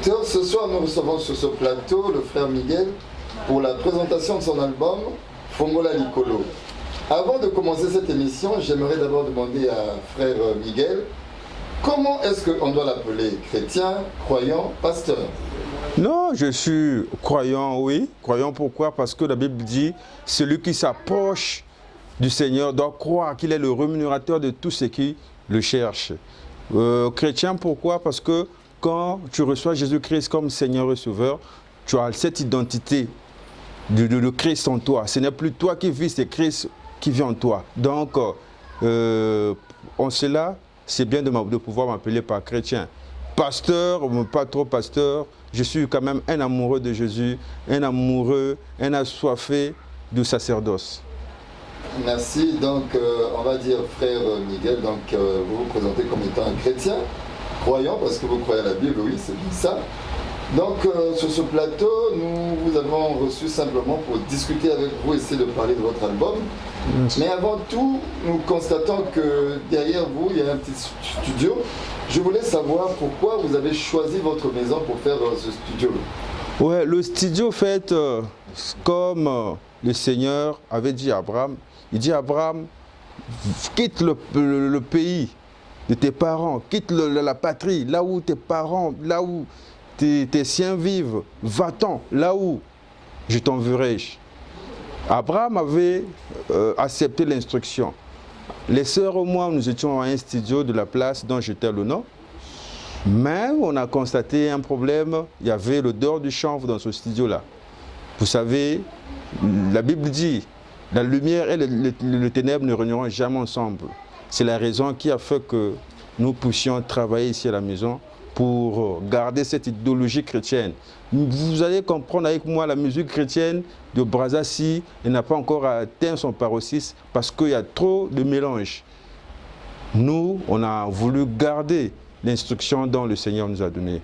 auditeurs, ce soir nous recevons sur ce plateau le frère Miguel pour la présentation de son album Fongola Likolo. Avant de commencer cette émission, j'aimerais d'abord demander à frère Miguel, comment est-ce qu'on doit l'appeler? Chrétien, croyant, pasteur? Non, je suis croyant, oui. Croyant pourquoi? Parce que la Bible dit, celui qui s'approche du Seigneur doit croire qu'il est le rémunérateur de tous ceux qui le cherchent. Chrétien pourquoi? Parce que quand tu reçois Jésus-Christ comme Seigneur et Sauveur, tu as cette identité de Christ en toi. Ce n'est plus toi qui vis, c'est Christ qui vit en toi. Donc, en cela, c'est bien de pouvoir m'appeler par chrétien. Pasteur, pas trop pasteur, je suis quand même un amoureux de Jésus, un amoureux, un assoiffé du sacerdoce. Merci. Donc, on va dire frère Miguel, donc vous vous présentez comme étant un chrétien, croyant, parce que vous croyez à la Bible, oui, c'est bien ça. Donc, sur ce plateau, nous vous avons reçu simplement pour discuter avec vous, essayer de parler de votre album. Merci. Mais avant tout, nous constatons que derrière vous, il y a un petit studio. Je voulais savoir pourquoi vous avez choisi votre maison pour faire ce studio. Ouais, le studio, fait, comme le Seigneur avait dit à Abraham, il dit à Abraham, quitte le pays de tes parents, quitte la patrie, là où tes parents, là où tes siens vivent, va-t'en, là où je t'enverrai. Abraham avait accepté l'instruction. Les sœurs et moi, nous étions à un studio de la place dont j'étais le nom. Mais on a constaté un problème, il y avait l'odeur du chanvre dans ce studio-là. Vous savez, la Bible dit, la lumière et le ténèbre ne régneront jamais ensemble. C'est la raison qui a fait que nous puissions travailler ici à la maison pour garder cette idéologie chrétienne. Vous allez comprendre avec moi, la musique chrétienne de Brazzassi n'a pas encore atteint son paroxysme parce qu'il y a trop de mélange. Nous, on a voulu garder l'instruction dont le Seigneur nous a donnée.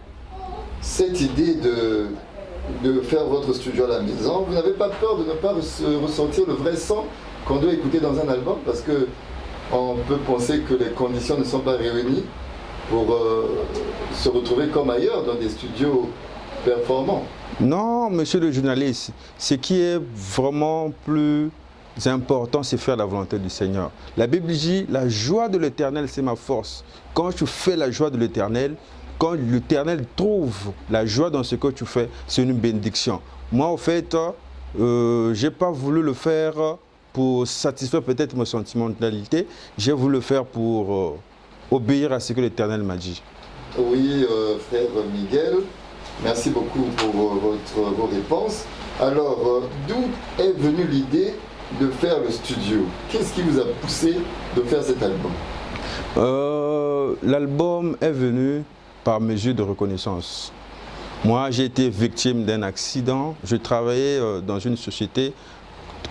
Cette idée de faire votre studio à la maison, vous n'avez pas peur de ne pas ressentir le vrai son qu'on doit écouter dans un album? Parce que on peut penser que les conditions ne sont pas réunies pour se retrouver comme ailleurs dans des studios performants. Non, monsieur le journaliste, ce qui est vraiment plus important, c'est faire la volonté du Seigneur. La Bible dit, la joie de l'Éternel, c'est ma force. Quand tu fais la joie de l'Éternel, quand l'Éternel trouve la joie dans ce que tu fais, c'est une bénédiction. Moi, en fait, je n'ai pas voulu le faire pour satisfaire peut-être ma sentimentalité. J'ai voulu le faire pour obéir à ce que l'Éternel m'a dit. Oui, frère Miguel, merci beaucoup pour vos réponses. Alors, d'où est venue l'idée de faire le studio? Qu'est-ce qui vous a poussé de faire cet album? L'album est venu par mesure de reconnaissance. Moi, j'ai été victime d'un accident. Je travaillais dans une société,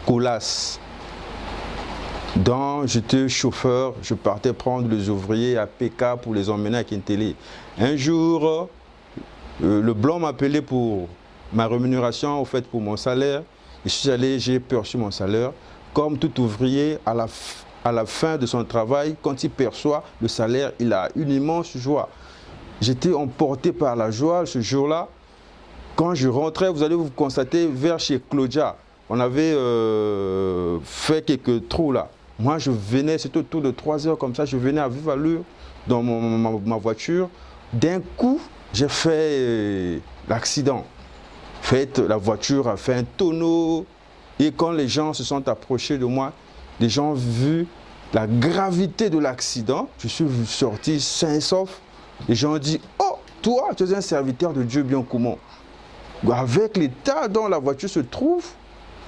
Colas. Donc, j'étais chauffeur, je partais prendre les ouvriers à PK pour les emmener à Kintélé. Un jour, le blanc m'a appelé pour ma rémunération, au fait pour mon salaire. Je suis allé, j'ai perçu mon salaire. Comme tout ouvrier, à la fin de son travail, quand il perçoit le salaire, il a une immense joie. J'étais emporté par la joie ce jour-là. Quand je rentrais, vous allez vous constater, vers chez Claudia, on avait fait quelques trous là. Moi, je venais, c'était autour de 3 heures comme ça, je venais à vive allure dans ma voiture. D'un coup, j'ai fait l'accident. En fait, la voiture a fait un tonneau. Et quand les gens se sont approchés de moi, les gens ont vu la gravité de l'accident. Je suis sorti sain et sauf. Les gens ont dit, oh, toi, tu es un serviteur de Dieu bien comment? Avec l'état dont la voiture se trouve,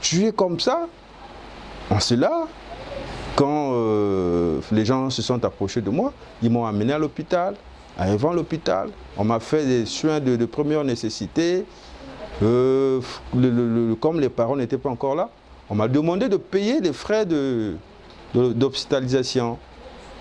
tu es comme ça. En cela, quand les gens se sont approchés de moi, ils m'ont amené à l'hôpital. Arrivant à l'hôpital, on m'a fait des soins de première nécessité. Comme les parents n'étaient pas encore là, on m'a demandé de payer les frais d'hospitalisation.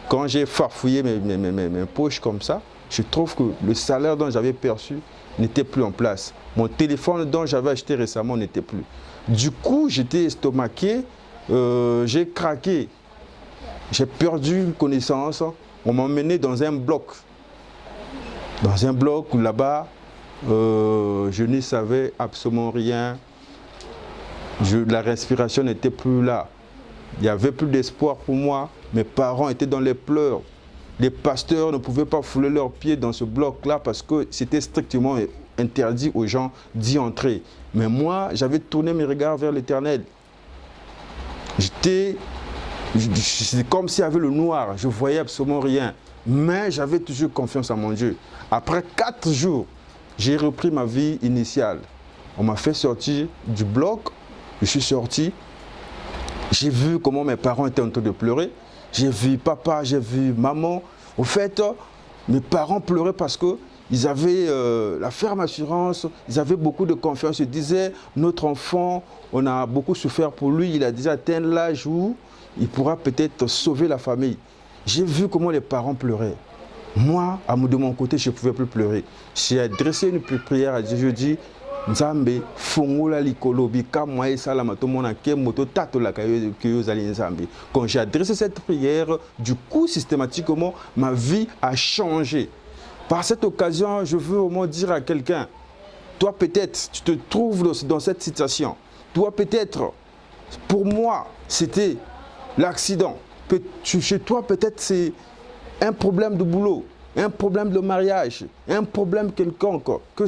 Quand j'ai farfouillé mes poches comme ça, je trouve que le salaire dont j'avais perçu n'était plus en place. Mon téléphone dont j'avais acheté récemment n'était plus. Du coup, j'étais estomaqué, j'ai craqué. J'ai perdu connaissance. On m'a emmené dans un bloc. Dans un bloc où là-bas, je ne savais absolument rien. La respiration n'était plus là. Il n'y avait plus d'espoir pour moi. Mes parents étaient dans les pleurs. Les pasteurs ne pouvaient pas fouler leurs pieds dans ce bloc-là parce que c'était strictement interdit aux gens d'y entrer. Mais moi, j'avais tourné mes regards vers l'Éternel. C'est comme s'il y avait le noir. Je ne voyais absolument rien. Mais j'avais toujours confiance en mon Dieu. Après 4 jours, j'ai repris ma vie initiale. On m'a fait sortir du bloc. Je suis sorti. J'ai vu comment mes parents étaient en train de pleurer. J'ai vu papa, j'ai vu maman. Au fait, mes parents pleuraient parce qu'ils avaient la ferme assurance, ils avaient beaucoup de confiance. Ils disaient, notre enfant, on a beaucoup souffert pour lui, il a déjà atteint l'âge où il pourra peut-être sauver la famille. J'ai vu comment les parents pleuraient. Moi, de mon côté, je ne pouvais plus pleurer. J'ai adressé une prière à Dieu. Je dis, Nzambe, fongola likolobi, kamwa salama to mona ke moto tato la kayo zali Nzambe. Quand j'ai adressé cette prière, du coup, systématiquement, ma vie a changé. Par cette occasion, je veux au moins dire à quelqu'un, toi peut-être, tu te trouves dans cette situation. Toi peut-être, pour moi, c'était l'accident. Chez toi peut-être, c'est un problème de boulot, un problème de mariage, un problème quelconque. Que